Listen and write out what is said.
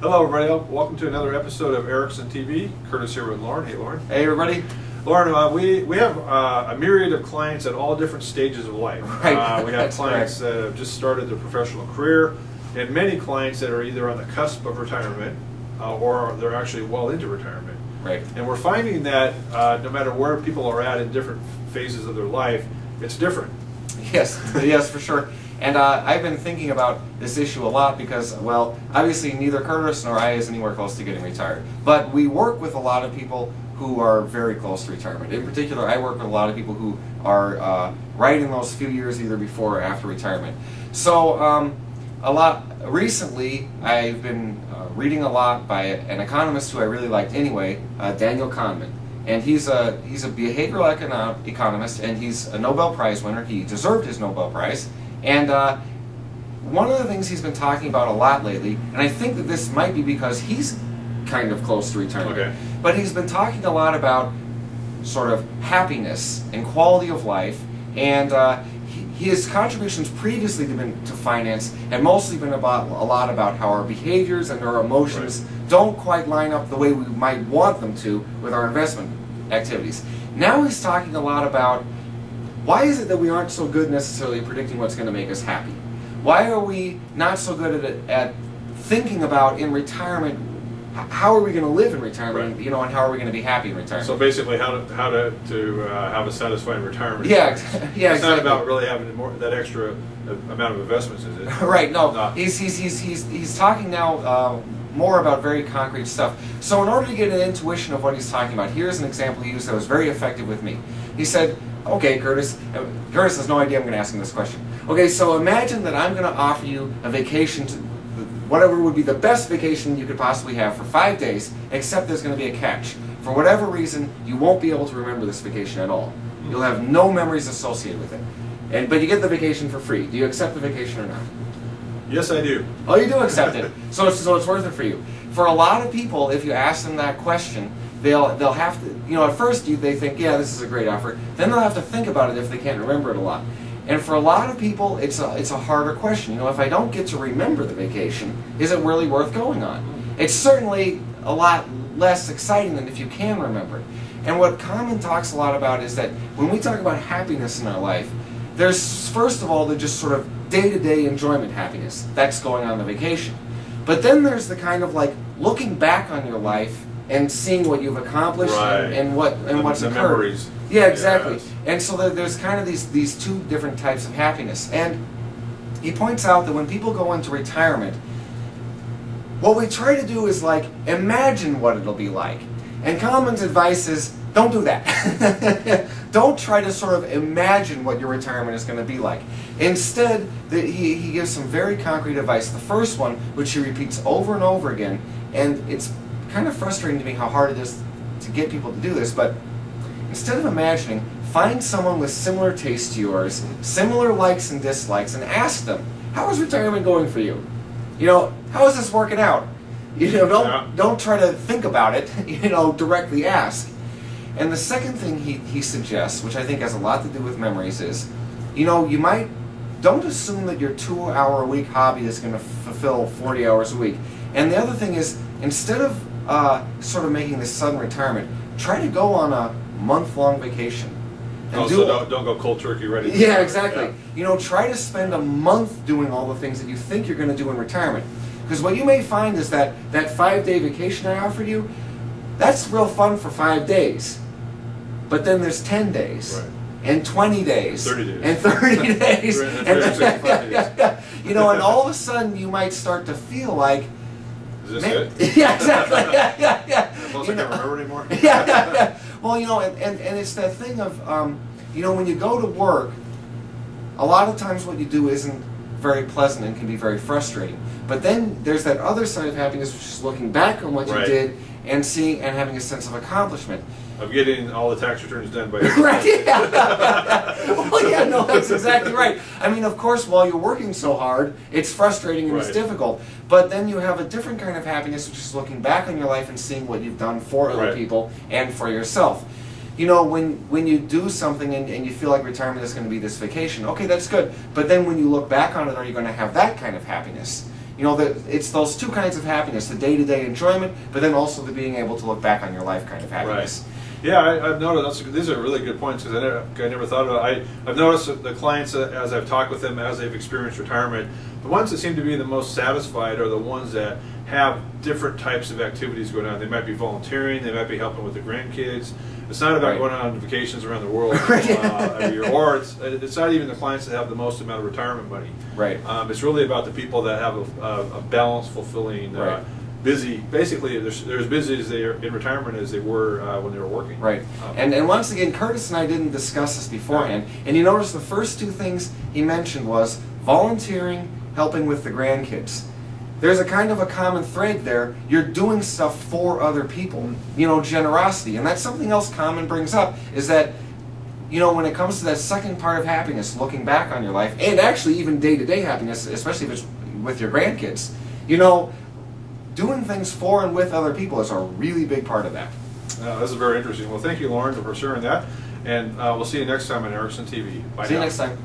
Hello everybody, welcome to another episode of Erickson TV. Curtis here with Lauren. Hey Lauren. Hey everybody. Lauren, we have a myriad of clients at all different stages of life. Right. We have clients that have just started their professional career, and many clients that are either on the cusp of retirement or they're actually well into retirement. Right. And we're finding that no matter where people are at in different phases of their life, it's different. Yes, yes, for sure. And I've been thinking about this issue a lot because, well, obviously neither Curtis nor I is anywhere close to getting retired. But we work with a lot of people who are very close to retirement. In particular, I work with a lot of people who are right in those few years either before or after retirement. So recently, I've been reading a lot by an economist who I really liked anyway, Daniel Kahneman. And he's a behavioral economist, and he's a Nobel Prize winner. He deserved his Nobel Prize. And one of the things he's been talking about a lot lately, and I think that this might be because he's kind of close to retirement, okay, but he's been talking a lot about sort of happiness and quality of life, and his contributions previously to finance have mostly been about a lot about how our behaviors and our emotions don't quite line up the way we might want them to with our investment activities. Now he's talking a lot about why is it that we aren't so good necessarily at predicting what's going to make us happy? Why are we not so good at thinking about in retirement, how are we going to live in retirement, right, you know, and how are we going to be happy in retirement? So basically, how to have a satisfying retirement. Yeah, yeah, it's exactly. not about really having that extra amount of investments, is it? Right. No, he's talking now more about very concrete stuff. So in order to get an intuition of what he's talking about, here's an example he used that was very effective with me. He said, okay, Curtis has no idea I'm going to ask him this question. Okay, so imagine that I'm going to offer you a vacation to whatever would be the best vacation you could possibly have for 5 days, except there's going to be a catch. For whatever reason, you won't be able to remember this vacation at all. You'll have no memories associated with it. But you get the vacation for free. Do you accept the vacation or not? Yes, I do. Oh, you do accept it. So it's worth it for you. For a lot of people, if you ask them that question, they'll have to, you know, at first they think, yeah, this is a great offer. Then they'll have to think about it if they can't remember it a lot. And for a lot of people, it's a harder question. You know, if I don't get to remember the vacation, is it really worth going on? It's certainly a lot less exciting than if you can remember it. And what Kahneman talks a lot about is that when we talk about happiness in our life, there's first of all the just sort of day-to-day enjoyment happiness. That's going on the vacation. But then there's the kind of like looking back on your life and seeing what you've accomplished, right, and what's the occurred. Memories. Yeah, exactly. Yes. And so there's kind of these two different types of happiness. And he points out that when people go into retirement, what we try to do is like imagine what it'll be like. And Kahneman's advice is don't do that. Don't try to sort of imagine what your retirement is going to be like. Instead, he gives some very concrete advice. The first one, which he repeats over and over again, and it's kind of frustrating to me how hard it is to get people to do this, but instead of imagining, find someone with similar tastes to yours, similar likes and dislikes, and ask them, how is retirement going for you? You know, how is this working out? You know, don't try to think about it, you know, directly ask. And the second thing he suggests, which I think has a lot to do with memories, is, you know, don't assume that your 2-hour-a-week hobby is going to fulfill 40 hours a week. And the other thing is, instead of sort of making this sudden retirement, try to go on a month-long vacation. And so don't go cold turkey ready. Yeah, exactly. Yeah. You know, try to spend a month doing all the things that you think you're going to do in retirement. Because what you may find is that 5-day vacation I offered you, that's real fun for 5 days. But then there's 10 days. Right. And 20 days. 30 days. And 30 days. And 365 days. You know, and all of a sudden you might start to feel like, is this it? Yeah, exactly. Yeah. Unless I can't remember anymore. Yeah. Well, you know, and it's that thing of, you know, when you go to work, a lot of times what you do isn't very pleasant and can be very frustrating. But then there's that other side of happiness, which is looking back on what you did and seeing and having a sense of accomplishment. Of getting all the tax returns done by right, yeah. Well, yeah, no, that's exactly right. I mean, of course, while you're working so hard, it's frustrating and it's difficult. But then you have a different kind of happiness, which is looking back on your life and seeing what you've done for other people and for yourself. You know, when you do something and you feel like retirement is going to be this vacation, okay, that's good. But then when you look back on it, are you going to have that kind of happiness? You know, it's those two kinds of happiness, the day-to-day enjoyment, but then also the being able to look back on your life kind of happiness. Right. Yeah, I've noticed these are really good points because I never thought about it. I've noticed that the clients, as I've talked with them, as they've experienced retirement, the ones that seem to be the most satisfied are the ones that have different types of activities going on. They might be volunteering, they might be helping with the grandkids. It's not about going on vacations around the world every year, or it's not even the clients that have the most amount of retirement money. Right. It's really about the people that have a balanced, fulfilling, busy. Basically, they're as busy as they are in retirement as they were when they were working. Right. And once again, Curtis and I didn't discuss this beforehand. And you notice the first two things he mentioned was volunteering, helping with the grandkids. There's a kind of a common thread there. You're doing stuff for other people. You know, generosity. And that's something else Common brings up, is that, you know, when it comes to that second part of happiness, looking back on your life, and actually even day-to-day happiness, especially if it's with your grandkids, you know, doing things for and with other people is a really big part of that. This is very interesting. Well, thank you, Lauren, for sharing that. And we'll see you next time on Erickson TV. Bye now. See you next time.